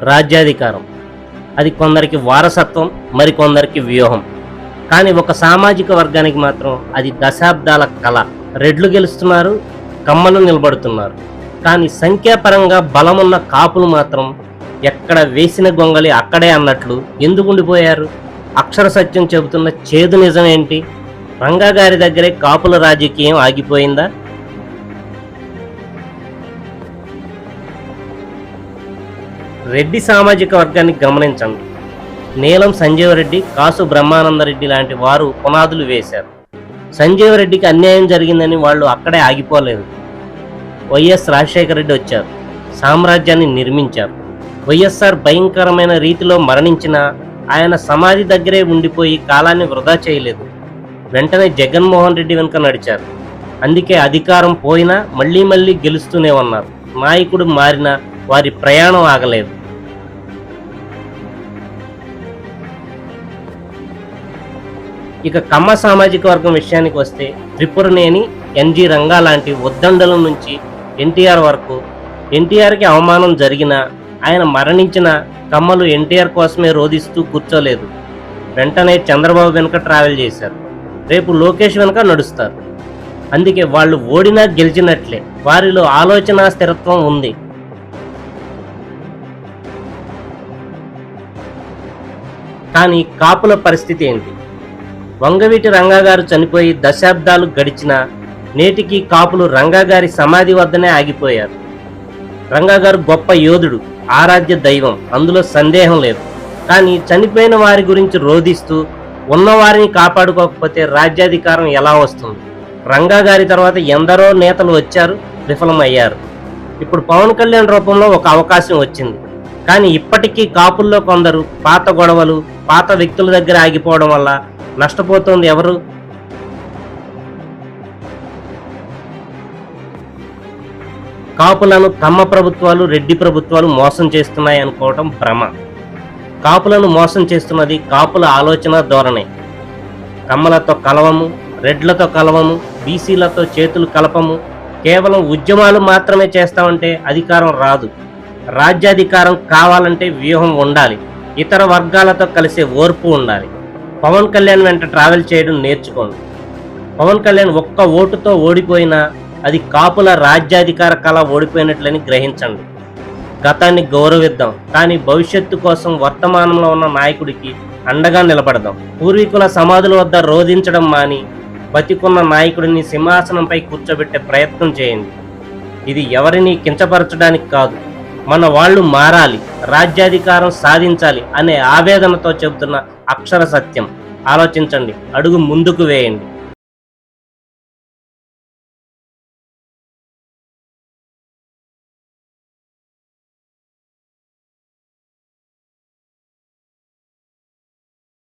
రాజ్యాధికారం. అది కొందరికి వారసత్వం, మరికొందరికి వ్యూహం. కానీ ఒక సామాజిక వర్గానికి మాత్రం అది దశాబ్దాల కళ. రెడ్లు గెలుస్తున్నారు, కమ్మలు నిలబడుతున్నారు. కానీ సంఖ్యాపరంగా బలమున్న కాపులు మాత్రం ఎక్కడ వేసిన గొంగలి అక్కడే అన్నట్లు ఎందుకు ఉండిపోయారు? అక్షర సత్యం చెబుతున్న చేదు నిజం ఏంటి? రంగా గారి దగ్గరే కాపుల రాజకీయం ఆగిపోయిందా? రెడ్డి సామాజిక వర్గాన్ని గమనించండి. నీలం సంజీవరెడ్డి, కాసు బ్రహ్మానందరెడ్డి లాంటి వారు పునాదులు వేశారు. సంజీవరెడ్డికి అన్యాయం జరిగిందని వాళ్ళు అక్కడే ఆగిపోలేదు. వైఎస్ రాజశేఖర రెడ్డి వచ్చారు, సామ్రాజ్యాన్ని నిర్మించారు. వైఎస్ఆర్ భయంకరమైన రీతిలో మరణించిన ఆయన సమాధి దగ్గరే ఉండిపోయి కాలాన్ని వృధా చేయలేదు. వెంటనే జగన్మోహన్ రెడ్డి వెనుక నడిచారు. అందుకే అధికారం పోయినా మళ్ళీ మళ్ళీ గెలుస్తూనే ఉన్నారు. నాయకుడు మారినా వారి ప్రయాణం ఆగలేదు. ఇక కమ్మ సామాజిక వర్గం విషయానికి వస్తే త్రిపురనేని, ఎన్జి రంగా లాంటి ఉద్దండల నుంచి ఎన్టీఆర్ వరకు ఎన్టీఆర్కి అవమానం జరిగినా, ఆయన మరణించిన కమ్మలు ఎన్టీఆర్ కోసమే రోధిస్తూ కూర్చోలేదు. వెంటనే చంద్రబాబు వెనుక ట్రావెల్ చేశారు. రేపు లోకేష్ వెనుక నడుస్తారు. అందుకే వాళ్ళు ఓడినా గెలిచినట్లే. వారిలో ఆలోచన స్థిరత్వం ఉంది. కానీ కాపుల పరిస్థితి ఏంటి? వంగవీటి రంగా గారు చనిపోయి దశాబ్దాలు గడిచినా నేటికి కాపులు రంగా గారి సమాధి వద్దనే ఆగిపోయారు. రంగా గారు గొప్ప యోధుడు, ఆరాధ్య దైవం, అందులో సందేహం లేదు. కానీ చనిపోయిన వారి గురించి రోధిస్తూ ఉన్నవారిని కాపాడుకోకపోతే రాజ్యాధికారం ఎలా వస్తుంది? రంగా గారి తర్వాత ఎందరో నేతలు వచ్చారు, విఫలమయ్యారు. ఇప్పుడు పవన్ కళ్యాణ్ రూపంలో ఒక అవకాశం వచ్చింది. కానీ ఇప్పటికీ కాపుల్లో కొందరు పాత గొడవలు, పాత వ్యక్తుల దగ్గర ఆగిపోవడం వల్ల నష్టపోతుంది ఎవరు? కాపులను కమ్మ ప్రభుత్వాలు, రెడ్డి ప్రభుత్వాలు మోసం చేస్తున్నాయి అనుకోవటం భ్రమ. కాపులను మోసం చేస్తున్నది కాపుల ఆలోచన ధోరణే. కమ్మలతో కలవము, రెడ్లతో కలవము, బీసీలతో చేతులు కలపము, కేవలం ఉద్యమాలు మాత్రమే చేస్తామంటే అధికారం రాదు. రాజ్యాధికారం కావాలంటే వ్యూహం ఉండాలి, ఇతర వర్గాలతో కలిసే ఓర్పు ఉండాలి. పవన్ కళ్యాణ్ వెంట ట్రావెల్ చేయడం నేర్చుకోండి. పవన్ కళ్యాణ్ ఒక్క ఓటుతో ఓడిపోయినా అది కాపుల రాజ్యాధికార కళ ఓడిపోయినట్లని గ్రహించండి. గతాన్ని గౌరవిద్దాం, కానీ భవిష్యత్తు కోసం వర్తమానంలో ఉన్న నాయకుడికి అండగా నిలబడదాం. పూర్వీకుల సమాధుల వద్ద రోధించడం మాని బతికున్న నాయకుడిని సింహాసనంపై కూర్చోబెట్టే ప్రయత్నం చేయండి. ఇది ఎవరిని కించపరచడానికి కాదు, మన వాళ్ళు మారాలి, రాజ్యాధికారం సాధించాలి అనే ఆవేదనతో చెబుతున్న అక్షర సత్యం. ఆలోచించండి, అడుగు ముందుకు వేయండి.